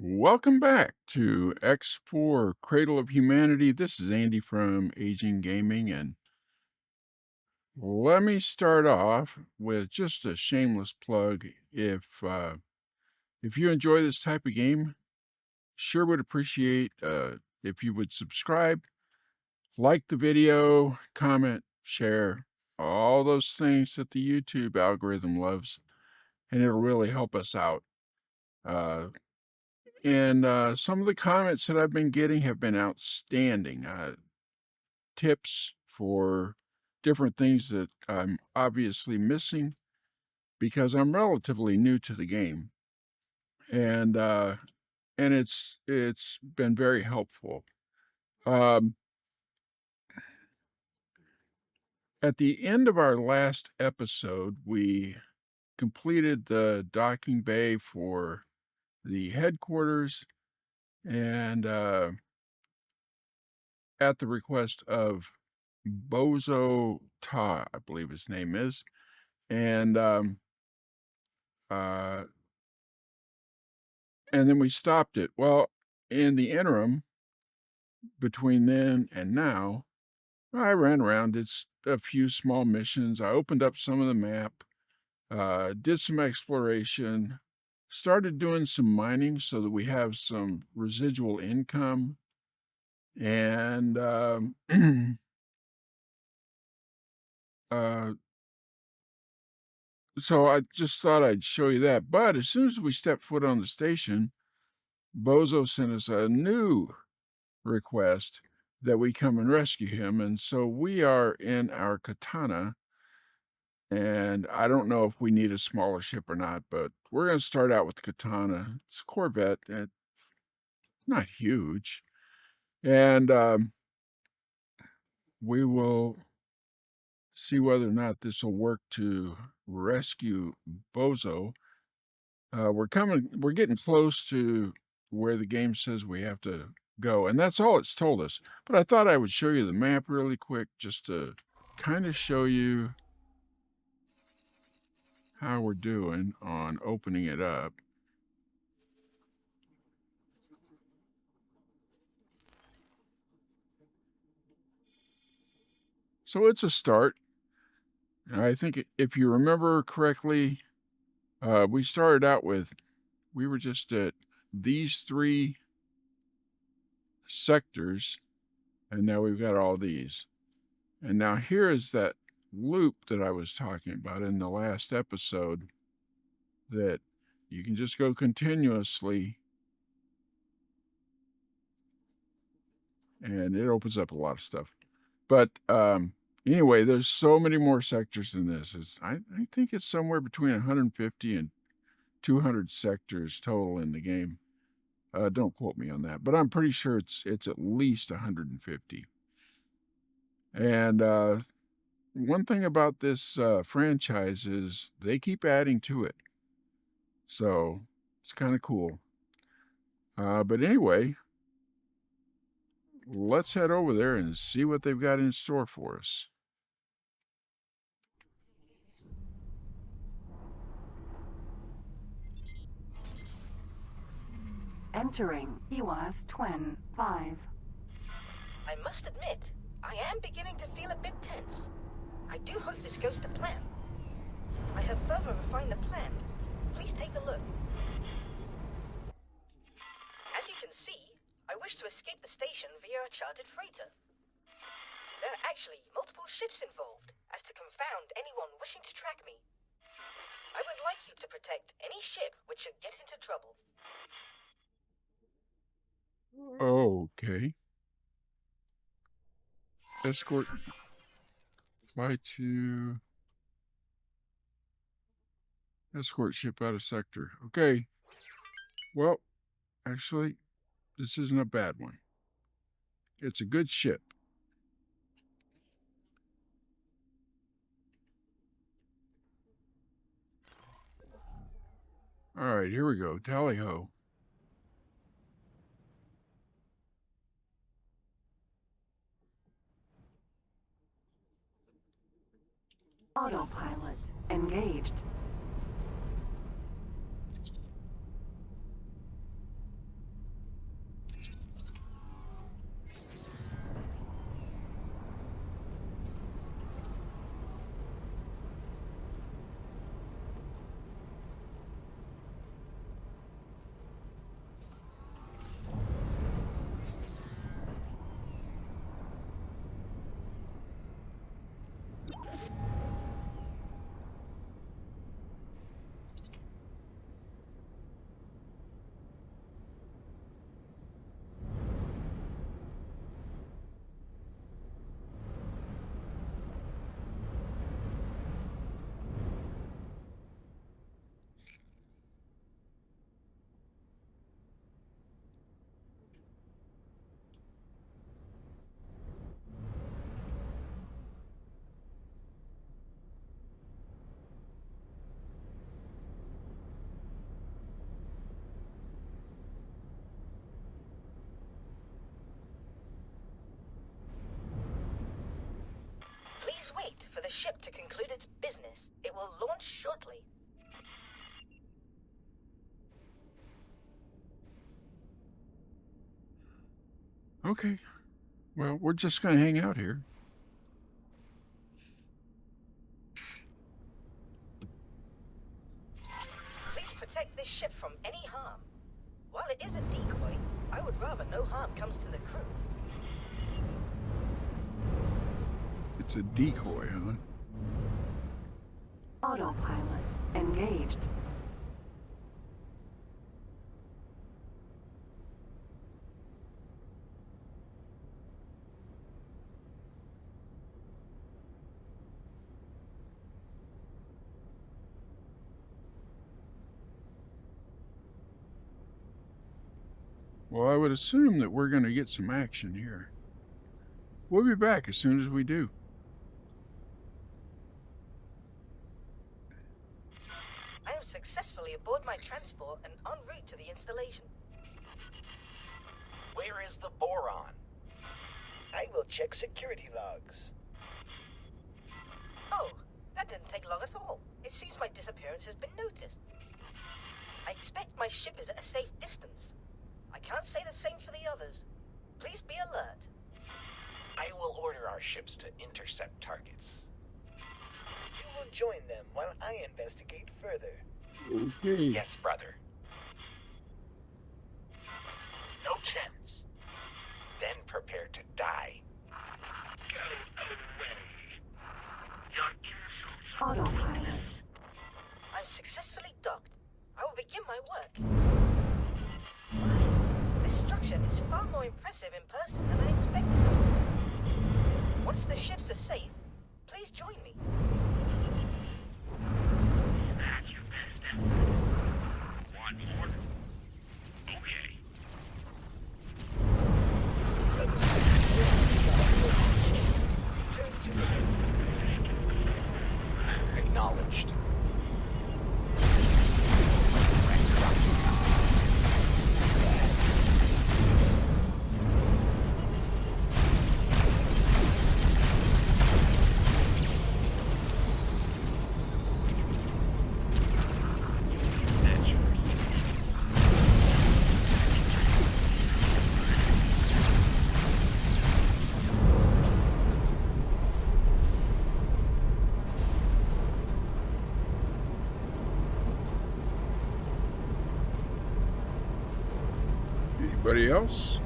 Welcome back to X4 Cradle of Humanity. This is Andy from Aging Gaming, and let me start off with just a shameless plug. If you enjoy this type of game, sure would appreciate if you would subscribe, like the video, comment, share, all those things that the YouTube algorithm loves, and it'll really help us out. Uh, and some of the comments that I've been getting have been outstanding. Tips for different things that I'm obviously missing because I'm relatively new to the game, and uh, and it's been very helpful. Um, at the end of our last episode, we completed the docking bay for the headquarters, and at the request of Bozo Ta, I believe his name is, and uh, and then we stopped it. Well, in the interim, between then and now, I ran around, did a few small missions. I opened up some of the map, did some exploration, started doing some mining so that we have some residual income. And uh, so I just thought I'd show you that. But as soon as we stepped foot on the station, Bozo sent us a new request that we come and rescue him. And so we are in our katana, and I don't know if we need a smaller ship or not, but we're going to start out with the katana. It's a Corvette, and not huge. And we will see whether or not this will work to rescue Bozo. We're getting close to where the game says we have to go, and that's all it's told us. But I thought I would show you the map really quick just to kind of show you how we're doing on opening it up. So it's a start. And I think if you remember correctly, we started out with, we were just at these three sectors, and now we've got all these. And now here is that loop that I was talking about in the last episode, that you can just go continuously, and it opens up a lot of stuff. But anyway, there's so many more sectors than this. I think it's somewhere between 150 and 200 sectors total in the game. Don't quote me on that, but I'm pretty sure it's at least 150. And one thing about this franchise is they keep adding to it, so it's kind of cool. But anyway, let's head over there and see what they've got in store for us. Entering EWAS Twin 5. I must admit, I am beginning to feel a bit tense. I do hope this goes to plan. I have further refined the plan. Please take a look. As you can see, I wish to escape the station via a chartered freighter. There are actually multiple ships involved, as to confound anyone wishing to track me. I would like you to protect any ship which should get into trouble. Okay. Escort. Fly to. Escort ship out of sector. Okay. Well, actually, this isn't a bad one. It's a good ship. All right, here we go. Tally ho. Autopilot engaged. the ship to conclude its business. It will launch shortly. Okay. Well, we're just going to hang out here. Please protect this ship from any harm. While it is a decoy, I would rather no harm comes to the crew. It's a decoy, huh? Autopilot engaged. Well, I would assume that we're going to get some action here. We'll be back as soon as we do. I am successfully aboard my transport and en route to the installation. Where is the Boron? I will check security logs. Oh, that didn't take long at all. It seems my disappearance has been noticed. I expect my ship is at a safe distance. I can't say the same for the others. Please be alert. I will order our ships to intercept targets. You will join them while I investigate further. Okay. Yes, brother. No chance. Then prepare to die. Autopilot. I've successfully docked. I will begin my work. Wow, this structure is far more impressive in person than I expected. Once the ships are safe, please join me. Return to base. Acknowledged. Anybody else?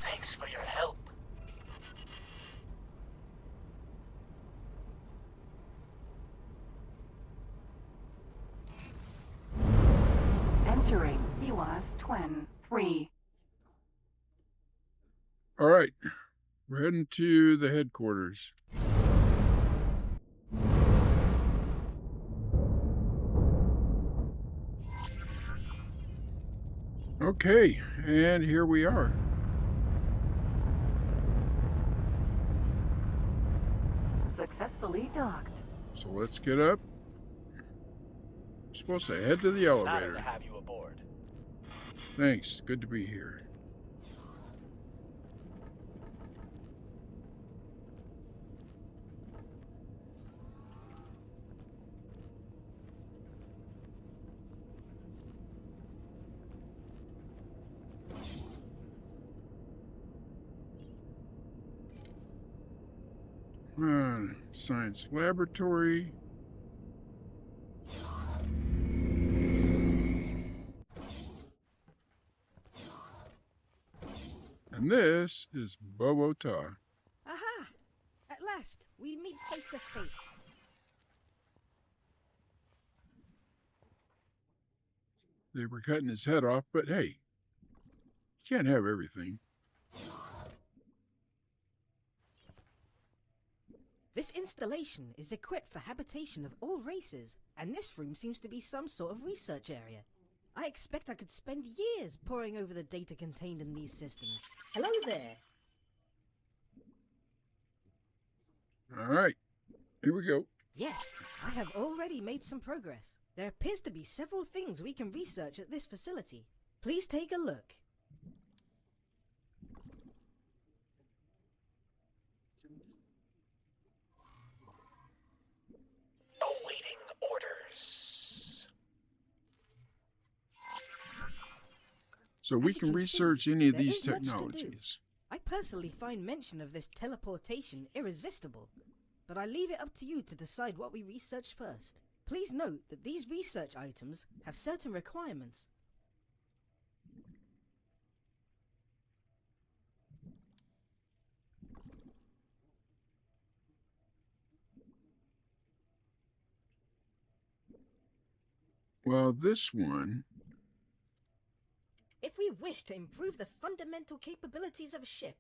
Thanks for your help. Entering EWAS Twin 3. All right. We're heading to the headquarters. Okay, and here we are. Successfully docked. So let's get up. We're supposed to head to the It's an honor elevator. to have you aboard. Thanks. Good to be here. Science laboratory. And this is Bogota. Aha! At last, we meet face to face. They were cutting his head off, but hey, you can't have everything. This installation is equipped for habitation of all races, and this room seems to be some sort of research area. I expect I could spend years poring over the data contained in these systems. Hello there! All right, here we go. Yes, I have already made some progress. There appears to be several things we can research at this facility. Please take a look. Awaiting orders. So we As you can can see, research any of there these is much to do. technologies. I personally find mention of this teleportation irresistible, but I leave it up to you to decide what we research first. Please note that these research items have certain requirements. Well, this one, If we wish to improve the fundamental capabilities of a ship,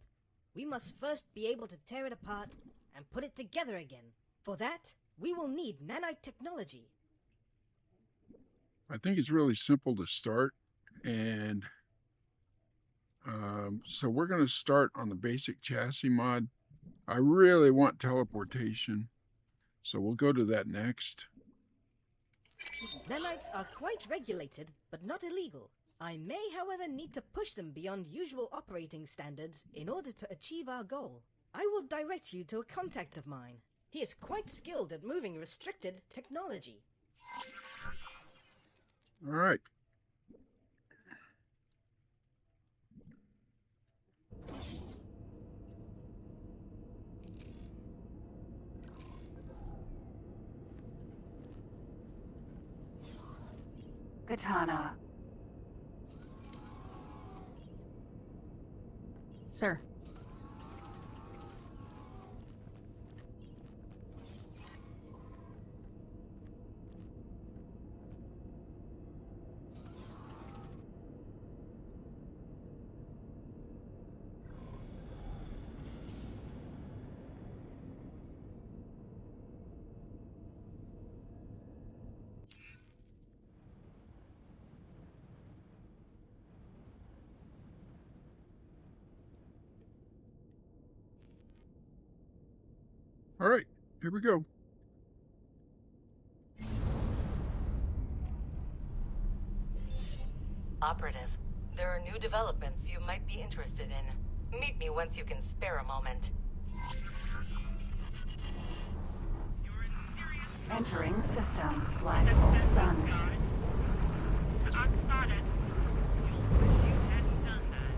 we must first be able to tear it apart and put it together again. For that, we will need nanite technology. I think it's really simple to start. And so we're going to start on the basic chassis mod. I really want teleportation, so we'll go to that next. Nanites are quite regulated, but not illegal. I may, however, need to push them beyond usual operating standards in order to achieve our goal. I will direct you to a contact of mine. He is quite skilled at moving restricted technology. All right. Katana. Sir. All right, here we go. Operative, there are new developments you might be interested in. Meet me once you can spare a moment. Entering system. Black hole sun. Unspotted. You'll wish you hadn't done that.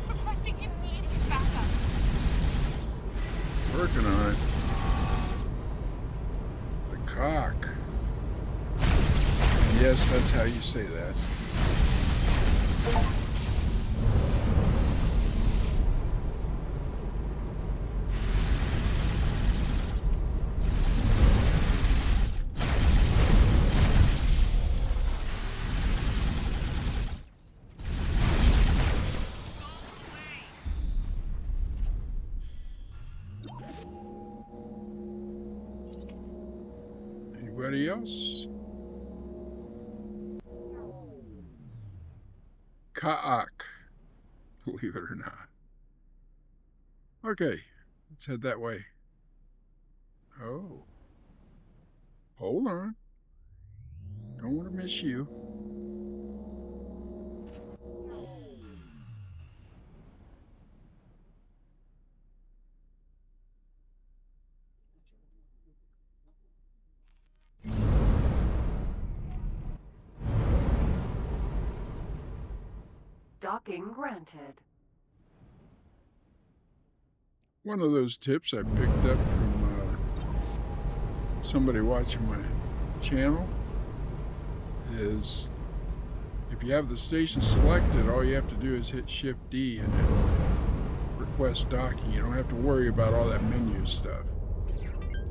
Requesting immediate backup. Working on it. The cock. Yes, that's how you say that. Anybody else? Kaak, believe it or not. Okay, let's head that way. Oh, hold on. Don't want to miss you. Docking granted. One of those tips I picked up from somebody watching my channel is if you have the station selected, all you have to do is hit Shift D and it'll request docking. You don't have to worry about all that menu stuff.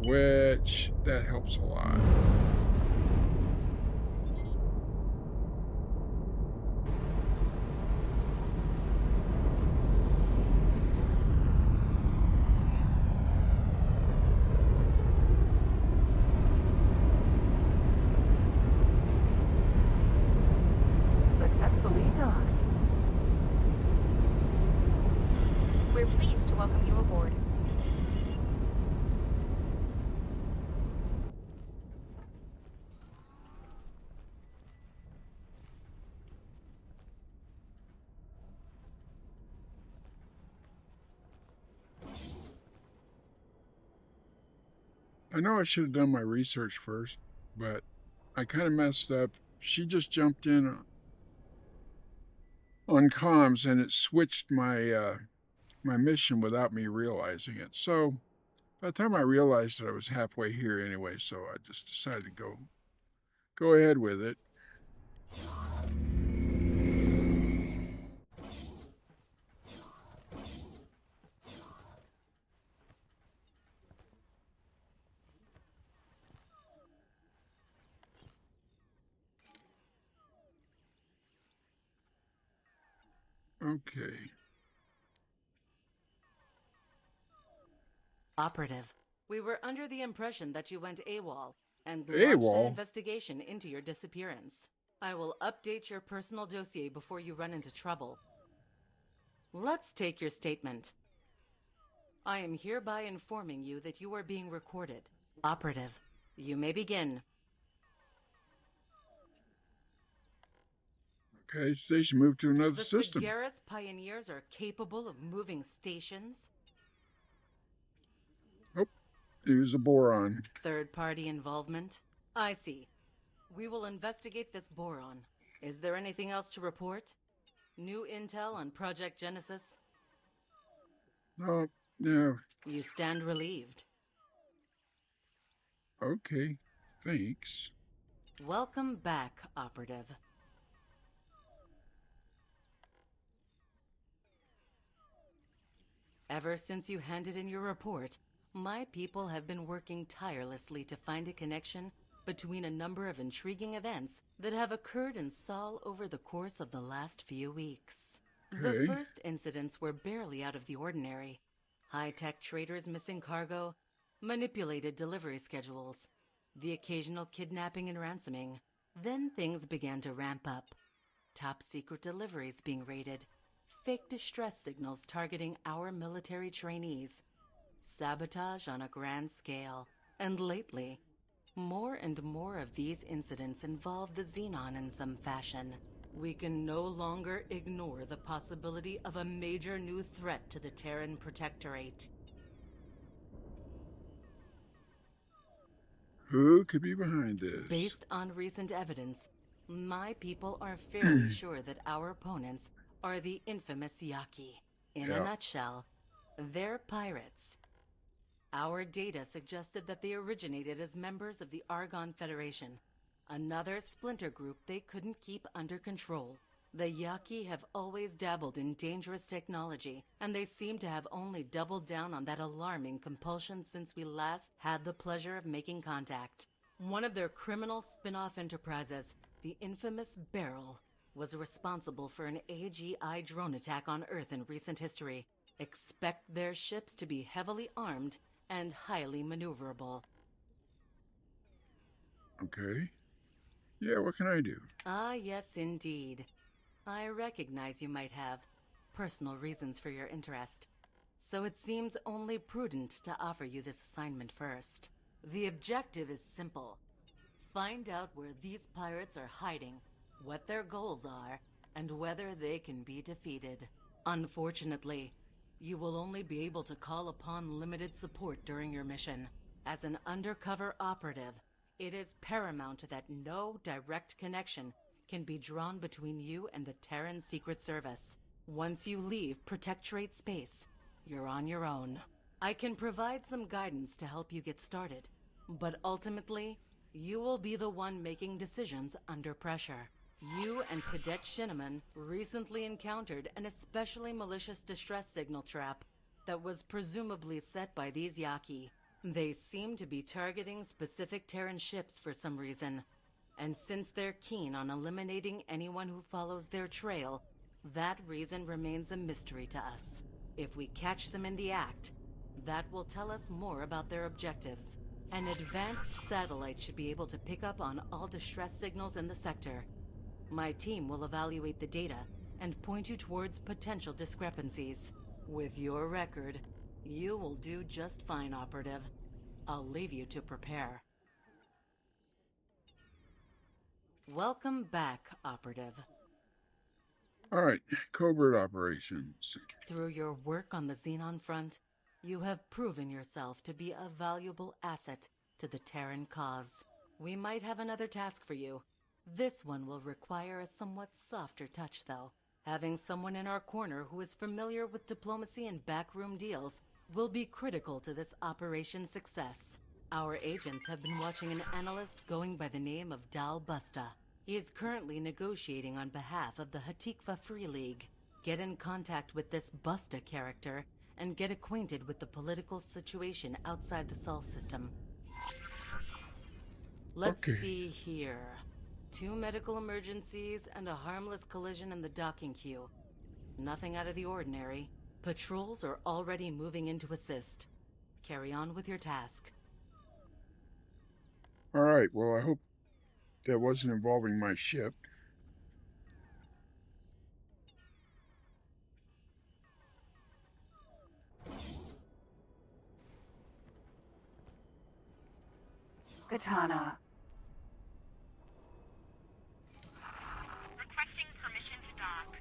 which that helps a lot. Successfully docked. We're pleased to welcome you aboard. I know I should have done my research first, but I kind of messed up. She just jumped in on comms and it switched my my mission without me realizing it. So by the time I realized it, I was halfway here anyway. So I just decided to go ahead with it. Okay. Operative. We were under the impression that you went AWOL and launched an AWOL? investigation into your disappearance. I will update your personal dossier before you run into trouble. Let's take your statement. I am hereby informing you that you are being recorded. Operative, you may begin. Okay, station moved to another The system. Sagaris pioneers are capable of moving stations? Oh, use a boron. Third-party involvement? I see. We will investigate this boron. Is there anything else to report? New intel on Project Genesis? Oh, no. You stand relieved. Okay, thanks. Welcome back, Operative. Ever since you handed in your report, my people have been working tirelessly to find a connection between a number of intriguing events that have occurred in Sol over the course of the last few weeks. Okay. The first incidents were barely out of the ordinary. High-tech traders missing cargo, manipulated delivery schedules, the occasional kidnapping and ransoming. Then things began to ramp up. Top-secret deliveries being raided, fake distress signals targeting our military trainees, sabotage on a grand scale, and lately, more and more of these incidents involve the Xenon in some fashion. We can no longer ignore the possibility of a major new threat to the Terran Protectorate. Who could be behind this? Based on recent evidence, my people are fairly sure that our opponents are the infamous Yaki. In a Yeah. nutshell, they're pirates. Our data suggested that they originated as members of the Argon Federation, another splinter group they couldn't keep under control. The Yaki have always dabbled in dangerous technology, and they seem to have only doubled down on that alarming compulsion since we last had the pleasure of making contact. One of their criminal spin-off enterprises, the infamous Barrel, was responsible for an AGI drone attack on Earth in recent history. Expect their ships to be heavily armed and highly maneuverable. Okay. Yeah, what can I do? Ah, yes, indeed. I recognize you might have personal reasons for your interest, so it seems only prudent to offer you this assignment first. The objective is simple. Find out where these pirates are hiding, what their goals are, and whether they can be defeated. Unfortunately, you will only be able to call upon limited support during your mission. As an undercover operative, it is paramount that no direct connection can be drawn between you and the Terran Secret Service. Once you leave Protectorate space, you're on your own. I can provide some guidance to help you get started, but ultimately, you will be the one making decisions under pressure. You and Cadet Shinneman recently encountered an especially malicious distress signal trap that was presumably set by these Yaki. They seem to be targeting specific Terran ships for some reason. And since they're keen on eliminating anyone who follows their trail, that reason remains a mystery to us. If we catch them in the act, that will tell us more about their objectives. An advanced satellite should be able to pick up on all distress signals in the sector. My team will evaluate the data and point you towards potential discrepancies. With your record, you will do just fine, Operative. I'll leave you to prepare. Welcome back, Operative. All right, covert operations. Through your work on the Xenon front, you have proven yourself to be a valuable asset to the Terran cause. We might have another task for you. This one will require a somewhat softer touch, though. Having someone in our corner who is familiar with diplomacy and backroom deals will be critical to this operation's success. Our agents have been watching an analyst going by the name of Dal Busta. He is currently negotiating on behalf of the Hatikva Free League. Get in contact with this Busta character and get acquainted with the political situation outside the Sol system. Let's see here. 2 medical emergencies and a harmless collision in the docking queue. Nothing out of the ordinary. Patrols are already moving in to assist. Carry on with your task. All right, well, I hope that wasn't involving my ship. Katana. Requesting permission to dock.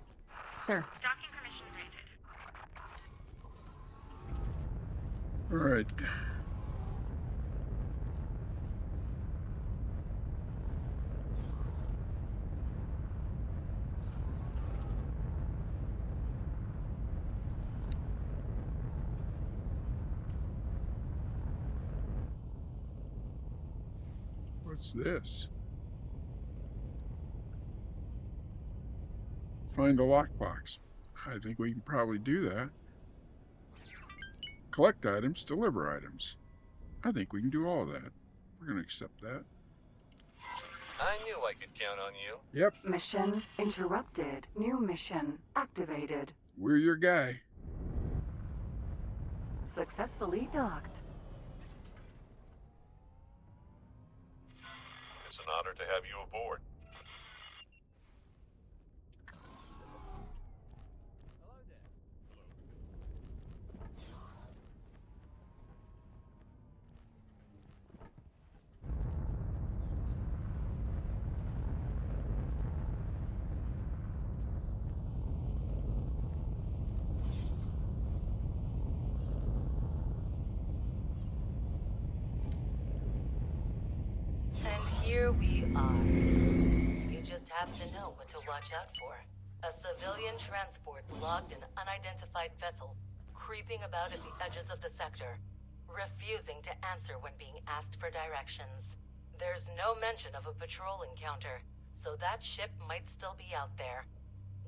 Sir. Docking permission granted. All right. What's this? Find a lockbox. I think we can probably do that. Collect items, deliver items. I think we can do all that. We're going to accept that. I knew I could count on you. Yep, Mission interrupted. New mission activated. we're your guy. Successfully docked. It's an honor to have you aboard. And here we are. You just have to know what to watch out for. A civilian transport logged an unidentified vessel, creeping about at the edges of the sector, refusing to answer when being asked for directions. There's no mention of a patrol encounter, so that ship might still be out there.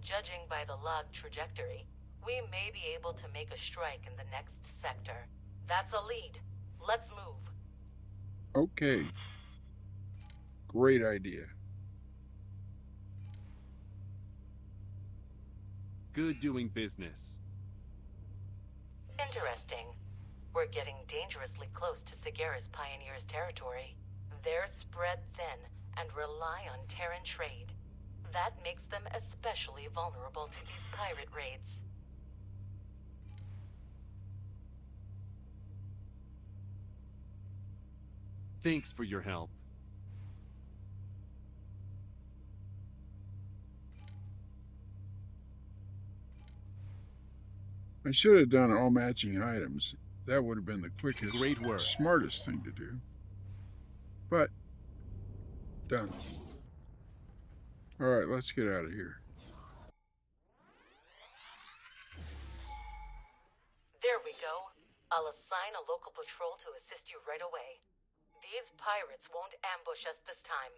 Judging by the log trajectory, we may be able to make a strike in the next sector. That's a lead. Let's move. Okay. Great idea. Good doing business. Interesting. We're getting dangerously close to Sagara's Pioneers' territory. They're spread thin and rely on Terran trade. That makes them especially vulnerable to these pirate raids. Thanks for your help. I should have done all matching items. That would have been the quickest, Great work. smartest thing to do. But, done. All right, let's get out of here. There we go. I'll assign a local patrol to assist you right away. These pirates won't ambush us this time.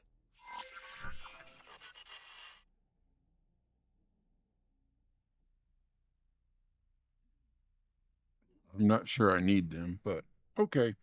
I'm not sure I need them, but okay.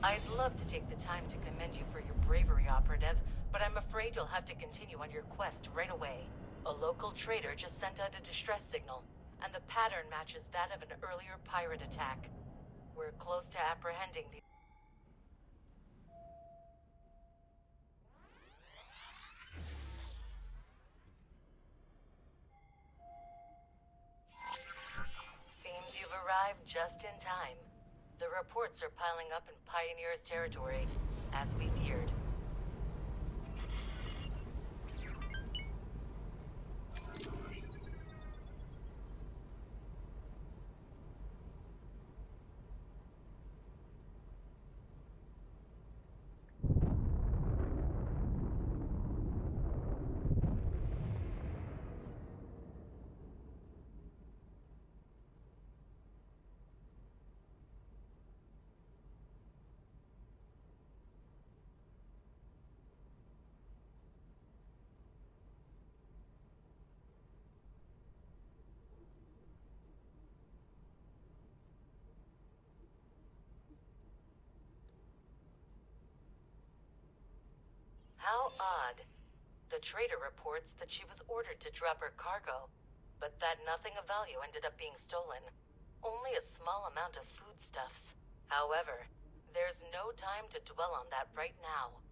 I'd love to take the time to commend you for your bravery, Operative, but I'm afraid you'll have to continue on your quest right away. A local trader just sent out a distress signal, and the pattern matches that of an earlier pirate attack. We're close to apprehending the... Seems you've arrived just in time. The reports are piling up in Pioneer's territory, as we feared. How odd. The trader reports that she was ordered to drop her cargo, but that nothing of value ended up being stolen. Only a small amount of foodstuffs. However, there's no time to dwell on that right now.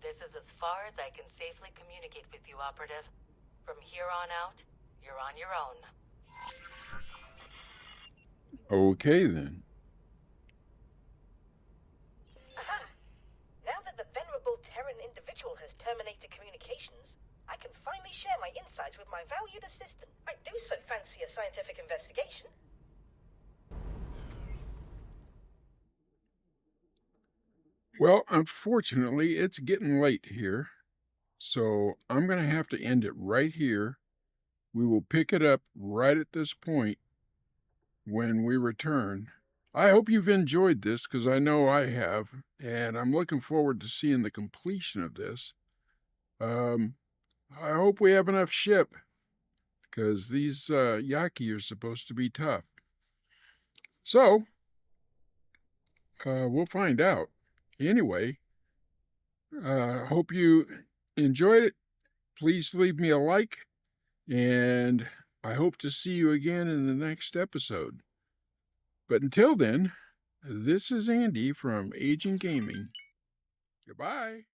This is as far as I can safely communicate with you, Operative. From here on out, you're on your own. Okay, then. Aha! Now that the venerable Terran individual has terminated communications, I can finally share my insights with my valued assistant. I do so fancy a scientific investigation. Well, unfortunately, it's getting late here, so I'm going to have to end it right here. We will pick it up right at this point when we return. I hope you've enjoyed this, because I know I have, and I'm looking forward to seeing the completion of this. I hope we have enough ship, because these Yaki are supposed to be tough. So, we'll find out. Anyway, hope you enjoyed it. Please leave me a like, and I hope to see you again in the next episode. But until then, this is Andy from Agent Gaming. Goodbye.